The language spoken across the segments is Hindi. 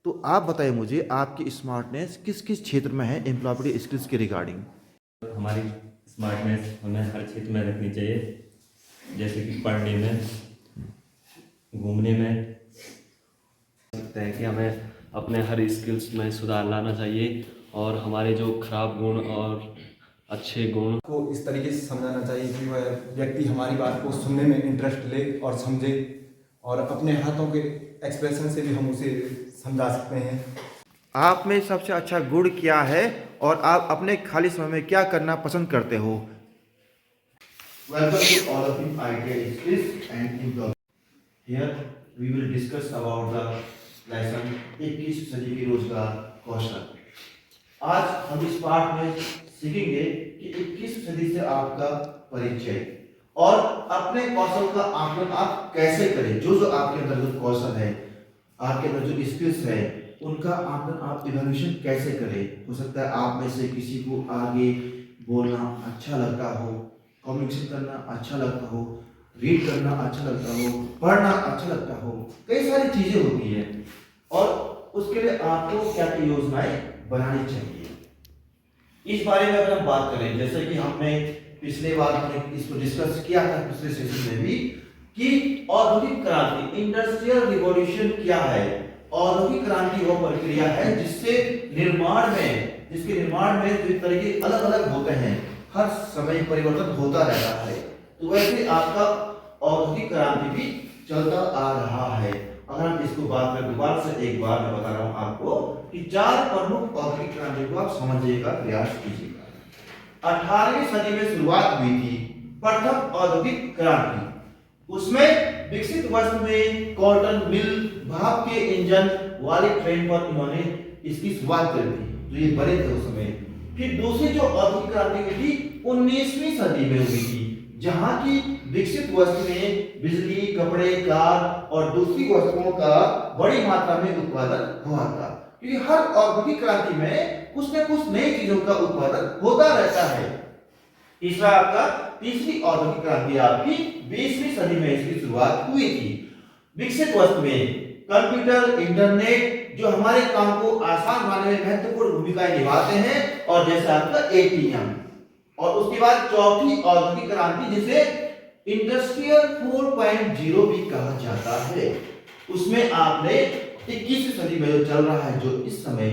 तो आप बताइए मुझे आपकी स्मार्टनेस किस किस क्षेत्र में है एम्प्लॉयबिलिटी स्किल्स के रिगार्डिंग। हमारी स्मार्टनेस हमें हर क्षेत्र में रखनी चाहिए, जैसे कि पढ़ने में, घूमने में। लगता है कि हमें अपने हर स्किल्स में सुधार लाना चाहिए और हमारे जो खराब गुण और अच्छे गुण को इस तरीके से समझाना चाहिए कि वह व्यक्ति हमारी बात को सुनने में इंटरेस्ट ले और समझे, और अपने हाथों के एक्सप्रेशन से भी हम उसे समझा सकते हैं। आप में सबसे अच्छा गुण क्या है और आप अपने खाली समय में क्या करना पसंद करते हो। Welcome to all of you ITI skills and employment. Here we will discuss about the lesson 21 सदी के रोजगार कौशल। आज हम इस पाठ में सीखेंगे कि 21 सदी से आपका परिचय और अपने कौशल का आकलन आप कैसे करें। जो जो आपके अंदर जो कौशल है, आपके अंदर जो स्किल्स है, उनका आकलन आप इवैल्यूएशन कैसे करें। हो सकता है आप में से किसी को आगे बोलना अच्छा लगता हो, कम्युनिकेशन करना अच्छा लगता हो, रीड करना अच्छा लगता हो, पढ़ना अच्छा लगता हो, कई सारी चीजें होती है और उसके लिए आपको क्या क्या योजनाएं बनानी चाहिए। इस बारे में अगर हम बात करें, जैसे कि हमने पिछले बार हमने इसको डिस्कस किया था पिछले सेशन में भी, कि औद्योगिक क्रांति इंडस्ट्रियल रिवॉल्यूशन क्या है। औद्योगिक क्रांति वो प्रक्रिया है जिसके निर्माण में जो तरीके अलग अलग होते हैं, हर समय परिवर्तन होता रहता है। तो वैसे आपका औद्योगिक क्रांति भी चलता आ रहा है। अगर हम इसको बात करें दोबारा से एक बार मैं बता रहा हूं आपको कि 4 प्रमुख औद्योगिक क्रांति को आप समझने का प्रयास कीजिएगा। 18वीं सदी में शुरुआत हुई थी प्रथम औद्योगिक क्रांति। उसमें विकसित वस्तु में कॉटन मिल, भाप के इंजन वाली ट्रेन पर इन्होंने इसकी शुरुआत करी थी, तो ये बड़े थे उस समय। फिर दूसरी जो औद्योगिक क्रांति हुई थी 19वीं सदी में हुई थी, जहां की विकसित वस्तु में बिजली, कपड़े, कार और दूसरी वस्तुओं का बड़ी मात्रा में उत्पादन हुआ था। क्योंकि हर औद्योगिक क्रांति में कुछ न कुछ नई चीजों का उत्पादन होता रहता है। तीसरा आपका तीसरी औद्योगिक क्रांति आपकी 20वीं सदी में इसकी शुरुआत हुई थी। विकसित वस्तु में कंप्यूटर, इंटरनेट जो हमारे काम को आसान बनाने में महत्वपूर्ण भूमिकाएं निभाते हैं, और जैसे आपका एटीएम। और उसके बाद चौथी औद्योगिक क्रांति जिसे इंडस्ट्रियल 4.0 भी कहा जाता है, उसमें आपने 21वीं सदी में जो चल रहा है, जो इस समय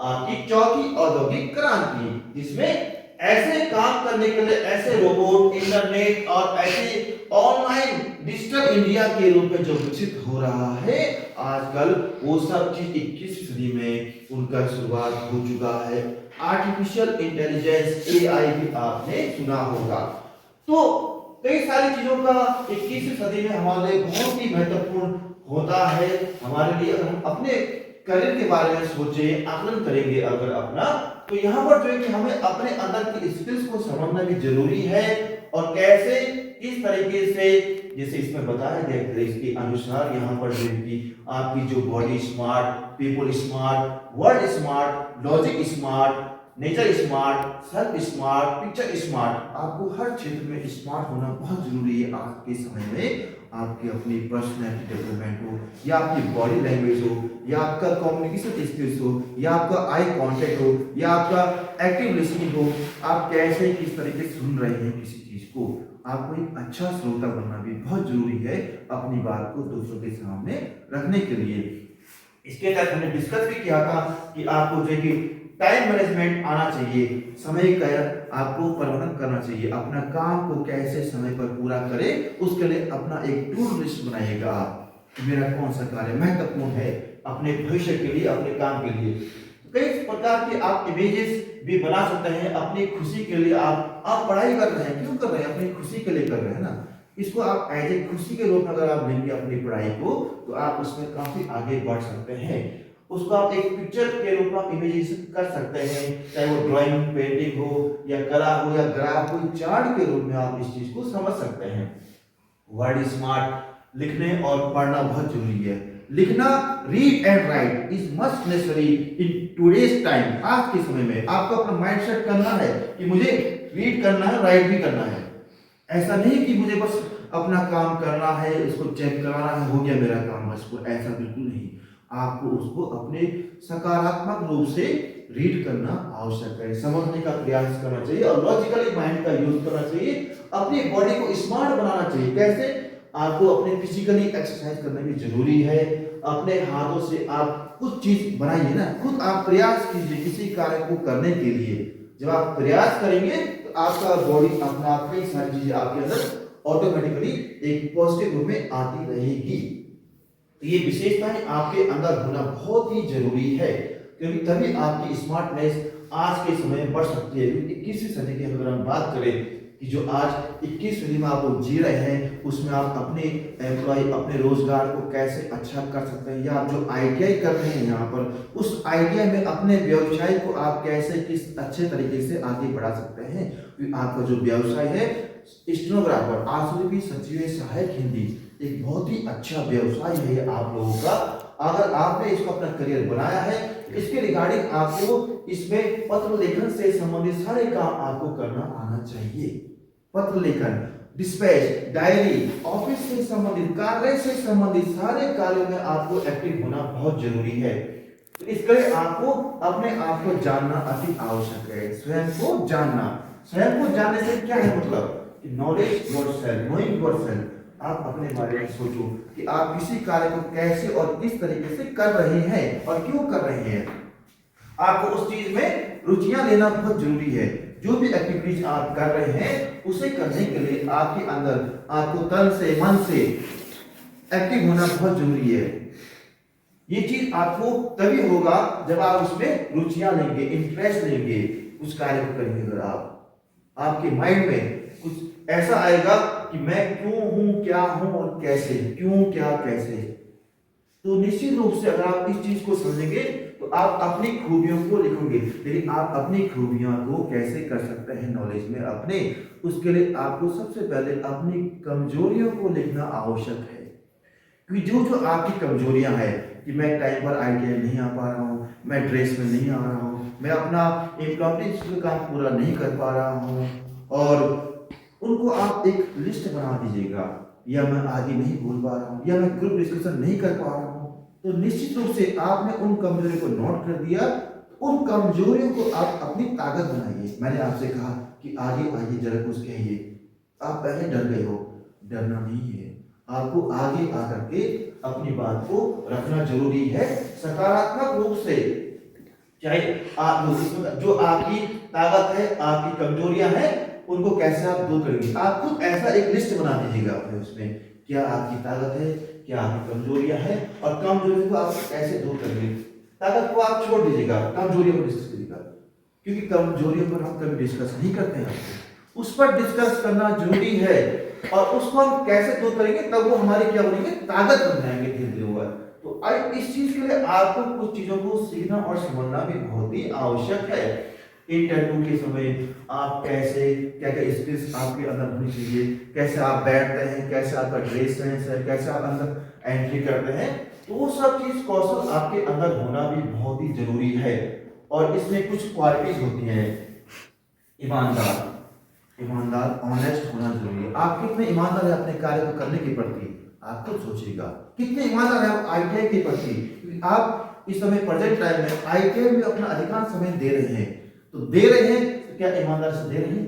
आपकी चौथी औद्योगिक क्रांति, जिसमें ऐसे काम करने के लिए ऐसे रोबोट, इंटरनेट और ऐसे ऑनलाइन डिजिटल इंडिया के रूप में जो विकसित हो रहा है आजकल, वो सब चीज 21वीं सदी में उनका शुरुआत हो चुका है। आर्टिफिशियल इंटेलिजेंस, एआई भी आपने सुना होगा। तो कई सारी चीजों का 21वीं सदी में हमारे लिए बहुत ही महत्वपूर्ण होता है। हमारे लिए अगर हम अपने करियर के बारे में सोचें, आकलन करेंगे अगर अपना, तो यहाँ पर जो है कि हमें अपने अंदर की स्किल्स को समझना भी जरूरी है, और कैसे इस तरीके से जैसे इसमें बताया गया है इसके अनुसार यहाँ पर जो है कि आपकी जो body smart, people smart, word smart, logic smart, nature smart, self smart, picture smart, आपको हर क्षेत्र में स्मार्ट होना बहुत जरूरी है। आज के समय में आपकी अपनी पर्सनैलिटी डेवलपमेंट हो, या आपकी बॉडी लैंग्वेज हो, या आपका कम्युनिकेशन स्किल्स हो, या आपका आई कांटेक्ट हो, या आपका एक्टिव लिसनिंग हो, आप कैसे किस तरीके से सुन रहे हैं किसी चीज को। आपको एक अच्छा श्रोता बनना भी बहुत जरूरी है अपनी बात को दूसरों के सामने रखने के लिए। इसके तहत हमने डिस्कस भी किया था कि आपको जो कि टाइम मैनेजमेंट आना चाहिए, समय का आपको प्रबंधन करना चाहिए, अपना काम को कैसे समय पर पूरा करें, उसके लिए अपना एक टू लिस्ट बनाइएगा आप। मेरा कौन सा कार्य महत्वपूर्ण है अपने भविष्य के लिए, अपने काम के लिए। कई प्रकार के आप इमेजेस भी बना सकते हैं अपनी खुशी के लिए। आप पढ़ाई कर रहे हैं, क्यों कर रहे हैं, अपनी खुशी के लिए कर रहे हैं ना। इसको आप एज ए खुशी के रूप में अगर आप लेंगे अपनी पढ़ाई को, तो आप उसमें काफी आगे बढ़ सकते हैं। उसको आप एक पिक्चर के रूप में इमेजिनेशन कर सकते हैं, चाहे वो ड्राइंग, पेंटिंग हो, या कला हो, या ग्राफ हो, चार्ट के रूप में आप इस चीज को समझ सकते हैं। वर्ड स्मार्ट, लिखने और पढ़ना बहुत जरूरी है। लिखना, read and right is must necessary in today's time. आज के समय में आपको अपना माइंड सेट करना है कि मुझे रीड करना है, राइट भी करना है। ऐसा नहीं कि मुझे बस अपना काम करना है, इसको चेक कराना है, हो गया मेरा काम बस, को ऐसा बिल्कुल नहीं। आपको उसको अपने सकारात्मक रूप से रीड करना आवश्यक है, समझने का प्रयास करना चाहिए और लॉजिकली माइंड का यूज करना चाहिए। अपनी बॉडी को स्मार्ट बनाना चाहिए। कैसे? आपको अपने फिजिकली एक्सरसाइज करना भी जरूरी है। अपने हाथों से आप कुछ चीज बनाइए ना, खुद आप प्रयास कीजिए किसी कार्य को करने के लिए। जब आप प्रयास करेंगे तो आपका बॉडी अपने आप कई सारी चीजें आपके अंदर ऑटोमेटिकली एक पॉजिटिव रूप में आती रहेगी। तो ये विशेषताएं आपके अंदर होना बहुत ही जरूरी है, क्योंकि तभी आपकी स्मार्टनेस आज के समय में बढ़ सकती है। क्योंकि 21वीं सदी की अगर हम बात करें कि जो आज 21वीं सदी में आप लोग जी रहे हैं, उसमें आप अपने एम्प्लॉय अपने रोजगार को कैसे अच्छा कर सकते हैं, या आप जो आईटीआई कर रहे हैं यहाँ पर, उस आईटीआई में अपने व्यवसाय को आप कैसे किस अच्छे तरीके से आगे बढ़ा सकते हैं। आपका जो व्यवसाय है स्टेनोग्राफर, आशुलिपि सचिव सहायक हिंदी, एक बहुत ही अच्छा व्यवसाय है ये आप लोगों का। अगर आपने इसको अपना करियर बनाया है, इसके रिगार्डिंग आपको इसमें पत्र लेखन से संबंधित सारे काम आपको करना आना चाहिए। पत्र लेखन, डिस्पैच, डायरी, ऑफिस से संबंधित, कार्य से संबंधित सारे कार्यों में आपको एक्टिव होना बहुत जरूरी है। तो इसके लिए आपको अपने आप को जानना अति आवश्यक है। स्वयं को जानना, स्वयं को जानने से क्या है मतलब? Knowledge yourself, knowing yourself. आप अपने बारे में सोचो कि आप किसी कार्य को कैसे और किस तरीके से कर रहे हैं और क्यों कर रहे हैं। आपको उस चीज में रुचियां लेना बहुत जरूरी है। जो भी एक्टिविटीज आप कर रहे हैं उसे करने के लिए आपके अंदर आपको तन से मन से एक्टिव होना बहुत जरूरी है। ये चीज आपको तभी होगा जब आप उसमें रुचियां लेंगे, इंटरेस्ट लेंगे, उस कार्य को करेंगे। अगर आपके माइंड में कुछ ऐसा आएगा कि मैं क्यों हूं, क्या हूं और कैसे, क्यों क्या कैसे, तो निश्चित रूप से अगर आप इस चीज को समझेंगे तो आप अपनी खूबियों को लिखोगे। लेकिन आप अपनी खूबियों को कैसे कर सकते हैं नॉलेज में अपने, उसके लिए आपको सबसे पहले अपनी कमजोरियों को लिखना आवश्यक है। क्योंकि जो जो आपकी कमजोरियां हैं कि मैं टाइम पर आईटीआई नहीं आ पा रहा हूँ, मैं ड्रेस में नहीं आ रहा हूँ, मैं अपना एम्प्लॉयमेंट काम पूरा नहीं कर पा रहा हूँ, और उनको आप एक लिस्ट बना दीजिएगा, या मैं आगे नहीं बोल पा रहा हूँ, या मैं ग्रुप डिस्कशन नहीं कर पा रहा हूँ, तो निश्चित रूप से आपने उन कमजोरियों को नोट कर दिया। उन कमजोरियों को आप अपनी ताकत बनाइए। मैंने आपसे कहा कि आगे आइए जरा कुछ कहिए, आप पहले डर गए हो, डरना नहीं है, आपको आगे आकर के अपनी बात को रखना जरूरी है सकारात्मक रूप से। चाहे आप जो आपकी ताकत है, आपकी कमजोरियां हैं, उनको कैसे आप दूर करेंगे। आप खुद ऐसा एक लिस्ट बना दीजिएगा अपने उसमें, क्या आपकी ताकत है, क्या आपकी कमजोरियां हैं, और कमजोरियों को आप कैसे दूर करेंगे। ताकत को आप छोड़ दीजिएगा, कमजोरियों को डिस्कस करिएगा, क्योंकि कमजोरियों पर हम कभी डिस्कस नहीं करते हैं। उस पर डिस्कस करना जरूरी है, और उसको हम कैसे दूर करेंगे, तब वो हमारी क्या बनेंगे, ताकत बन जाएंगे धीरे धीरे हुआ। तो इस चीज के लिए आपको कुछ चीजों को सीखना और समझना भी बहुत ही आवश्यक है। इंटरव्यू के समय आप कैसे, क्या क्या स्किल्स आपके अंदर होनी चाहिए, कैसे आप बैठते हैं, कैसे आपका ड्रेस सेंस है, कैसे आप अंदर एंट्री करते हैं, तो वो सब चीज कौशल आपके अंदर होना भी बहुत ही जरूरी है। और इसमें कुछ क्वालिटीज होती हैं। ईमानदार, ईमानदार, ऑनेस्ट होना जरूरी है। आप कितने ईमानदार है अपने कार्य को करने के प्रति, आप खुद सोचिएगा, कितने ईमानदार है आप आईटीआई के प्रति। आप इस समय प्रेजेंट टाइम में आईटीआई में अपना अधिकांश समय दे रहे हैं, तो दे रहे हैं तो क्या ईमानदार से दे रहे हैं?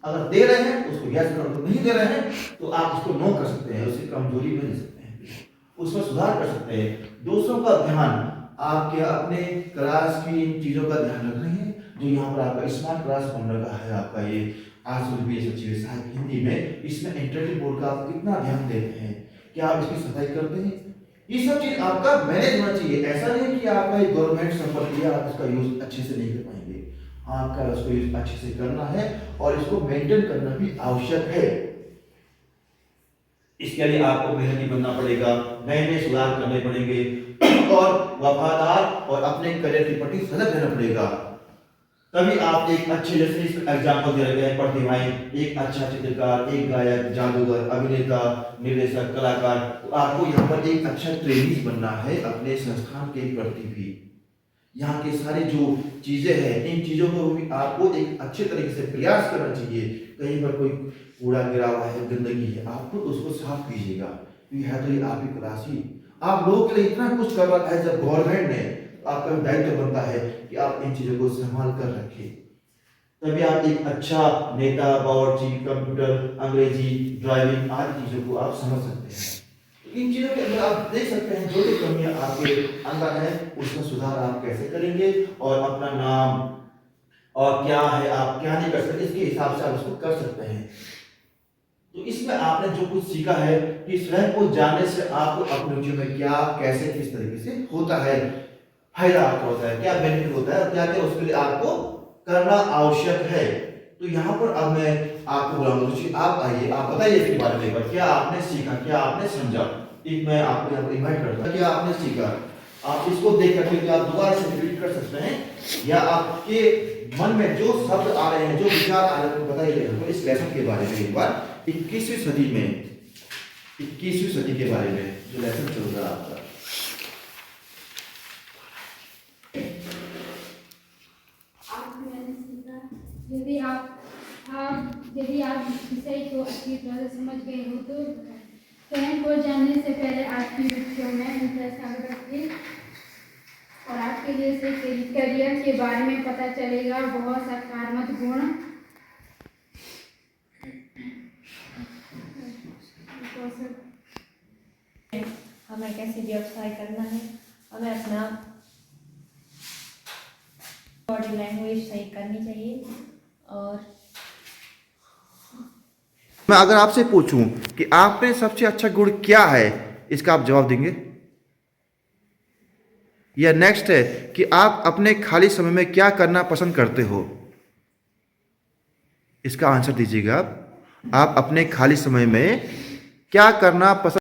अगर दे रहे हैं तो उसको यस करो, तो नहीं दे रहे हैं तो आप उसको नो कर सकते हैं, उसकी कमजोरी में ले सकते हैं, उसमें सुधार कर सकते हैं। दूसरों का ध्यान, आप क्या अपने क्लास की इन चीजों का ध्यान रख रहे हैं? जो यहाँ पर आपका स्मार्ट क्लास बन रहा है, आपका ये आशुलिपि सचिव सहायक हिंदी में, इसमें इंटरेक्टिव बोर्ड का आप कितना ध्यान देते हैं? क्या आप इसकी सफाई करते हैं? ये सब चीज आपका मैनेज होना चाहिए। ऐसा नहीं कि आपका एक गवर्नमेंट संपत्ति है, आप इसका यूज अच्छे से नहीं कर पाएंगे। आपका उसको यूज अच्छे से करना है और इसको मेंटेन करना भी आवश्यक है। इसके लिए आपको मेहनती बनना पड़ेगा, नए नए सुधार करने पड़ेंगे, और वफादार और अपने करियर के प्रति सजग रहना पड़ेगा। तभी आप एक अच्छे, जैसे इस एग्जाम्पल दे रहे हैं प्रतिभाएं, एक अच्छा चित्रकार, एक गायक, जादूगर, अभिनेता, निर्देशक, कलाकार, तो आपको यहाँ पर एक अच्छा ट्रेनिंग बनना है अपने संस्थान के प्रति भी। यहाँ के सारे जो चीजें हैं, इन चीजों को भी आपको एक अच्छे तरीके से प्रयास करना चाहिए। कहीं पर कोई कूड़ा गिरा हुआ है, गंदगी है, आप खुद उसको साफ कीजिएगा, क्योंकि है तो ये आपकी क्लास ही, आप लोगों के लिए इतना कुछ कर रखा है, जब गवर्नमेंट ने, आपका दायित्व बनता है कि आप इन चीजों को संभाल कर रखें, तभी आप एक अच्छा नेता, बावर्ची, कंप्यूटर, अंग्रेजी, ड्राइविंग आदि चीजों को आप समझ सकते हैं। इन चीजों के अंदर आप देख सकते हैं जो भी कमियां आपके अंदर है, उसका सुधार आप कैसे करेंगे और अपना नाम और क्या है, आप क्या नहीं कर सकते, इसके हिसाब से आप उसको कर सकते हैं। तो इसमें आपने जो कुछ सीखा है कि स्वयं को जानने से आपको अपने रुचि में क्या, कैसे, किस तरीके से होता है, फायदा आपको होता है, क्या बेनिफिट होता है और क्या क्या उसके लिए आपको करना आवश्यक है। तो यहाँ पर अब मैं आपको बुलाऊंगा, रुचि आप आइए, आप बताइए इसके बारे में, एक बार क्या आपने सीखा, क्या आपने समझा। एक मैं आपको यहाँ पर इन्वाइट करता हूं, क्या आपने सीखा, आप इसको देख करके क्या आप दोबारा से रिपीट कर सकते हैं, या आपके मन में जो शब्द आ रहे हैं, जो विचार आ रहे हैं, बताइए तो इस लेसन के बारे में एक बार। 21वीं सदी में, 21वीं सदी के बारे में जो लेसन चल रहा है आपका। मैंने सीखा, यदि आप विषय को अच्छी तरह से समझ गए हो तो स्वयं को जानने से पहले आपकी रुचियों में इंटरेस्ट आगे रखिए और आपके लिए से करियर के बारे में पता चलेगा। बहुत सकारात्मक गुण हमें कैसे व्यवसाय करना है, हमें अपना बॉडी लैंग्वेज सही करनी चाहिए। और मैं अगर आपसे पूछूं कि आप में सबसे अच्छा गुण क्या है, इसका आप जवाब देंगे? या नेक्स्ट है कि आप अपने खाली समय में क्या करना पसंद करते हो, इसका आंसर दीजिएगा आप अपने खाली समय में क्या करना पसंद